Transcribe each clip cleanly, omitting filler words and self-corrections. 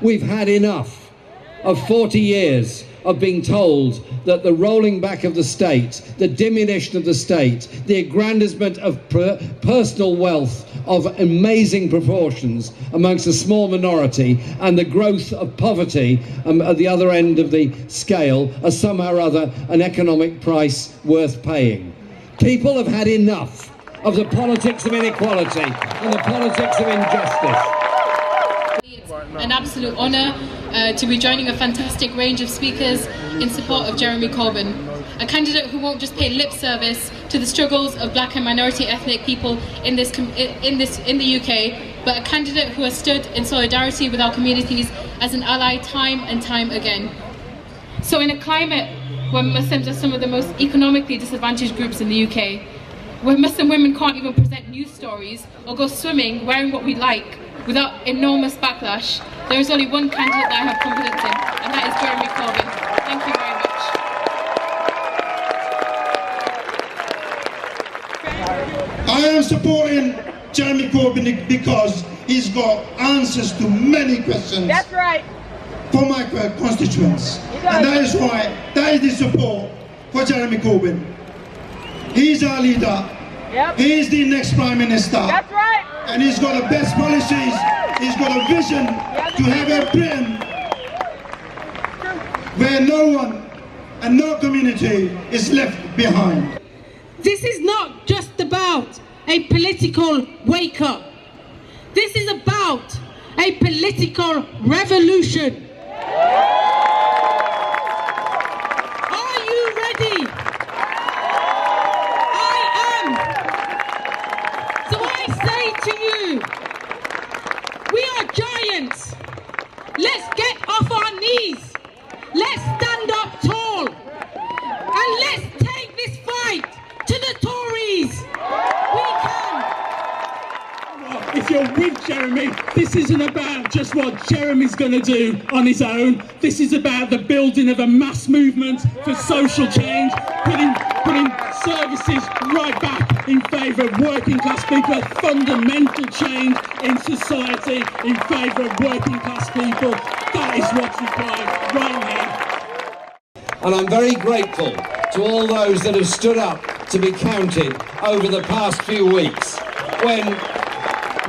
We've had enough of 40 years of being told that the rolling back of the state, the diminution of the state, the aggrandizement of personal wealth of amazing proportions amongst a small minority, and the growth of poverty at the other end of the scale are somehow or other an economic price worth paying. People have had enough of the politics of inequality and the politics of injustice. It's an absolute honour to be joining a fantastic range of speakers in support of Jeremy Corbyn, a candidate who won't just pay lip service to the struggles of black and minority ethnic people in the UK, but a candidate who has stood in solidarity with our communities as an ally time and time again. So in a climate where Muslims are some of the most economically disadvantaged groups in the UK, where Muslim women can't even present news stories or go swimming wearing what we like without enormous backlash, there is only one candidate that I have confidence in, and that is Jeremy Corbyn. Thank you very much. I am supporting Jeremy Corbyn because he's got answers to many questions. That's right. For my constituents. And that is why, that is the support for Jeremy Corbyn. He's our leader. Yep. He's the next Prime Minister. That's right. And he's got the best policies. He's got a vision to have a Britain where no one and no community is left behind. This is not just about a political wake-up. This is about a political revolution. Are you ready? I am. So I say to you, we are giants. Let's get off our knees. Let's stand up tall. And let's take this fight to the Tories. We can. If you're with Jeremy, this isn't about just what Jeremy's going to do on his own. This is about the building of a mass movement for social change, putting services right back in favour of working class people, a fundamental change in society in favour of working class people. That is what's required right now. And I'm very grateful to all those that have stood up to be counted over the past few weeks, when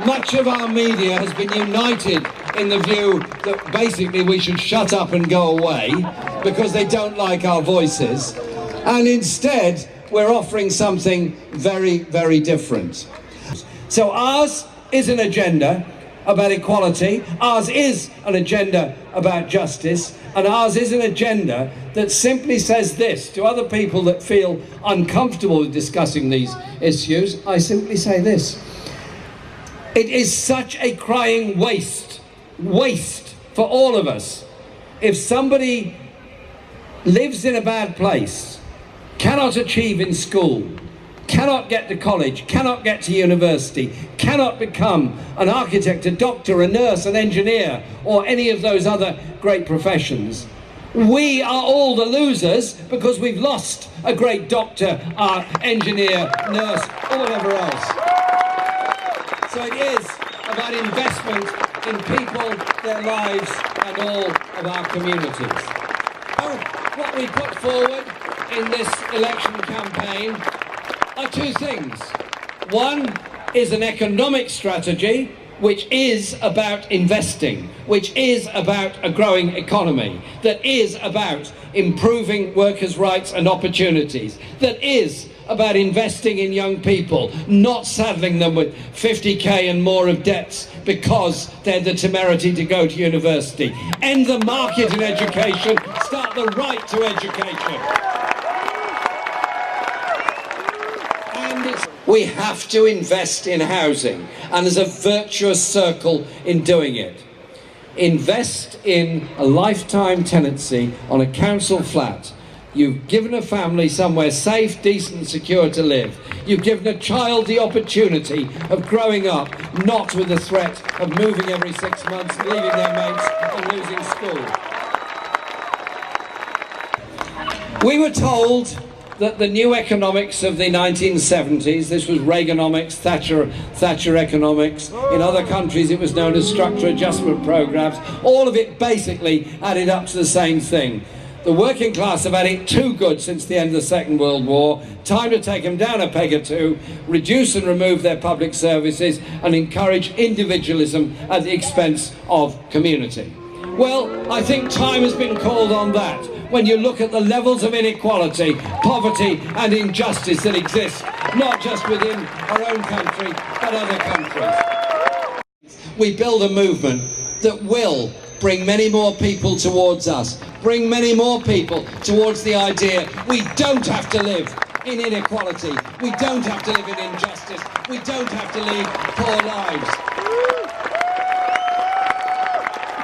much of our media has been united in the view that basically we should shut up and go away because they don't like our voices, and instead we're offering something very, very different. So ours is an agenda about equality, ours is an agenda about justice, and ours is an agenda that simply says this to other people that feel uncomfortable with discussing these issues. I simply say this: it is such a crying waste for all of us if somebody lives in a bad place, cannot achieve in school, cannot get to college, cannot get to university, cannot become an architect, a doctor, a nurse, an engineer, or any of those other great professions. We are all the losers because we've lost a great doctor, engineer, nurse, or whatever else. So it is about investment in people, their lives, and all of our communities. What we put forward in this election campaign are two things. One is an economic strategy which is about investing, which is about a growing economy, that is about improving workers' rights and opportunities, that is about investing in young people, not saddling them with 50k and more of debts because they're the temerity to go to university. End the market in education, start the right to education. We have to invest in housing, and there's a virtuous circle in doing it. Invest in a lifetime tenancy on a council flat. You've given a family somewhere safe, decent, secure to live. You've given a child the opportunity of growing up, not with the threat of moving every 6 months, leaving their mates and losing school. We were told that the new economics of the 1970s, this was Reaganomics, Thatcher economics, in other countries it was known as structural adjustment programs, all of it basically added up to the same thing. The working class have had it too good since the end of the Second World War. Time to take them down a peg or two, reduce and remove their public services, and encourage individualism at the expense of community. Well, I think time has been called on that. When you look at the levels of inequality, poverty and injustice that exist, not just within our own country, but other countries. We build a movement that will bring many more people towards us, bring many more people towards the idea we don't have to live in inequality, we don't have to live in injustice, we don't have to lead poor lives.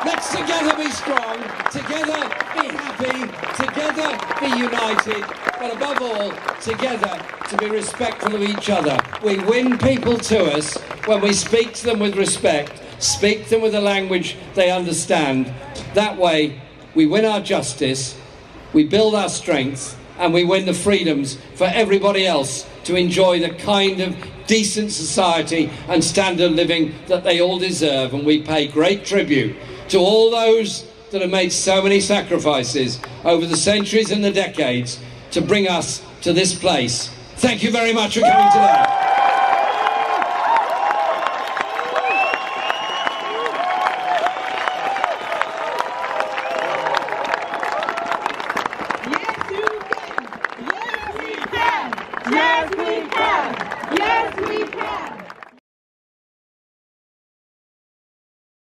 Let's together be strong, together be happy, together be united, but above all, together to be respectful of each other. We win people to us when we speak to them with respect, speak to them with a language they understand. That way, we win our justice, we build our strength, and we win the freedoms for everybody else to enjoy the kind of decent society and standard of living that they all deserve. And we pay great tribute to all those that have made so many sacrifices over the centuries and the decades to bring us to this place. Thank you very much for coming today.